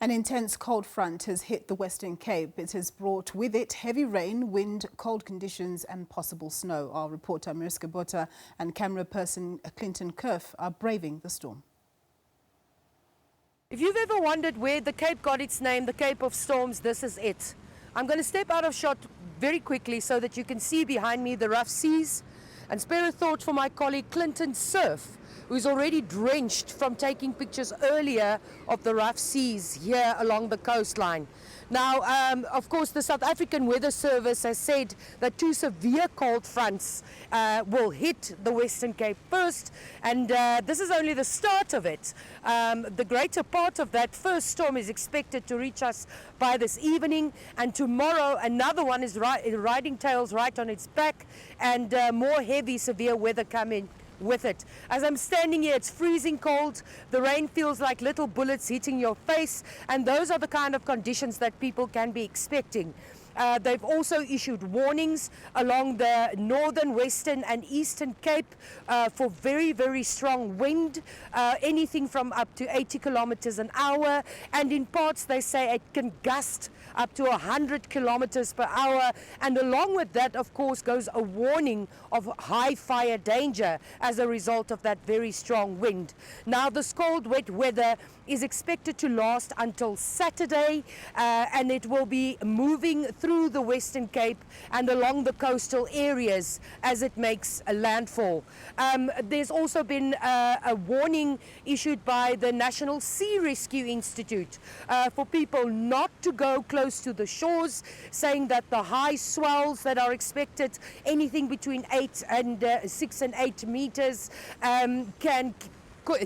An intense cold front has hit the Western Cape. It has brought with it heavy rain, wind, cold conditions and possible snow. Our reporter Mariska Botha and camera person Clinton Kerf are braving the storm. If you've ever wondered where the Cape got its name, the Cape of Storms, this is it. I'm going to step out of shot very quickly so that you can see behind me the rough seas and spare a thought for my colleague Clinton Kerf, who's already drenched from taking pictures earlier of the rough seas here along the coastline. Now, of course, the South African Weather Service has said that two severe cold fronts will hit the Western Cape first, and this is only the start of it. The greater part of that first storm is expected to reach us by this evening, and tomorrow another one is riding tails right on its back, and more heavy, severe weather coming with it. As I'm standing here, it's freezing cold. The rain feels like little bullets hitting your face, and those are the kind of conditions that people can be expecting. They've also issued warnings along the northern, western and eastern Cape for very, very strong wind, anything from up to 80 kilometers an hour, and in parts they say it can gust up to 100 kilometers per hour, and along with that of course goes a warning of high fire danger as a result of that very strong wind. Now this cold wet weather is expected to last until Saturday, and it will be moving through the Western Cape and along the coastal areas as it makes a landfall. There's also been a warning issued by the National Sea Rescue Institute for people not to go close to the shores, saying that the high swells that are expected, anything between 6 and 8 meters, can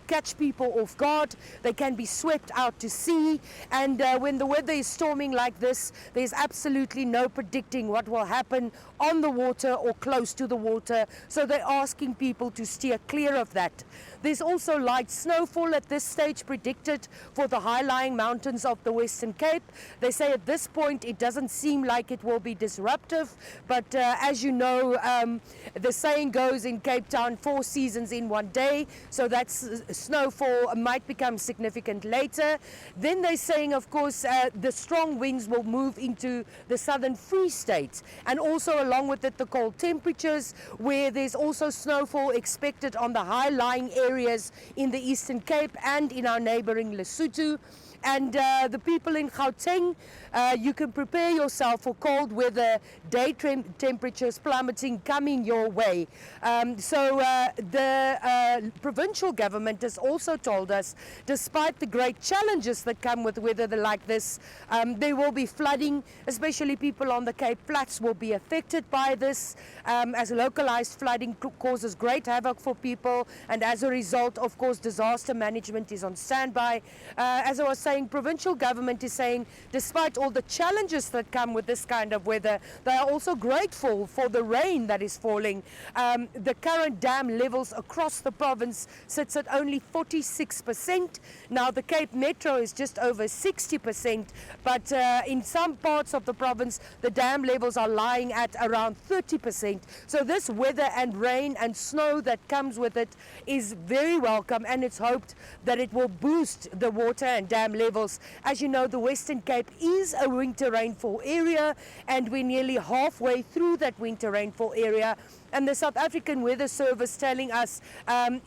catch people off guard. They can be swept out to sea, and when the weather is storming like this, there's absolutely no predicting what will happen on the water or close to the water, so they're asking people to steer clear of that. There's also light snowfall at this stage predicted for the high-lying mountains of the Western Cape. They say at this point it doesn't seem like it will be disruptive, but as you know, the saying goes in Cape Town, 4 seasons in one day, so that's snowfall might become significant later. Then they're saying, of course, the strong winds will move into the southern Free State, and also along with it the cold temperatures, where there's also snowfall expected on the high-lying areas in the Eastern Cape and in our neighboring Lesotho. And the people in Gauteng, you can prepare yourself for cold weather, day temperatures plummeting coming your way. The provincial government has also told us, despite the great challenges that come with weather like this, there will be flooding, especially people on the Cape Flats will be affected by this, as localized flooding causes great havoc for people, and as a result, of course, disaster management is on standby. As I was saying, provincial government is saying, despite all the challenges that come with this kind of weather, they are also grateful for the rain that is falling. The current dam levels across the province sits at only 46%. Now the Cape Metro is just over 60%, but in some parts of the province, the dam levels are lying at around 30%. So this weather and rain and snow that comes with it is very welcome, and it's hoped that it will boost the water and dam levels. As you know, the Western Cape is a winter rainfall area, and we're nearly halfway through that winter rainfall area. And the South African Weather Service telling us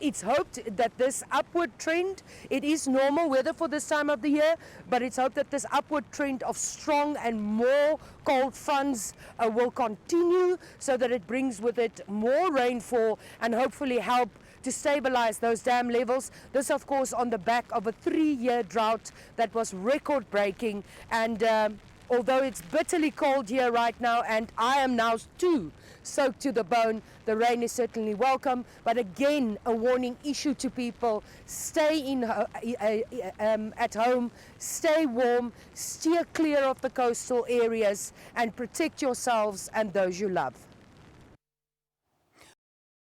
it's hoped that this upward trend, it is normal weather for this time of the year, but it's hoped that this upward trend of strong and more cold fronts will continue, so that it brings with it more rainfall and hopefully help to stabilize those dam levels. This, of course, on the back of a 3-year drought that was record-breaking, and although it's bitterly cold here right now, and I am now too soaked to the bone, the rain is certainly welcome. But again, a warning issued to people: stay at home, stay warm, steer clear of the coastal areas, and protect yourselves and those you love.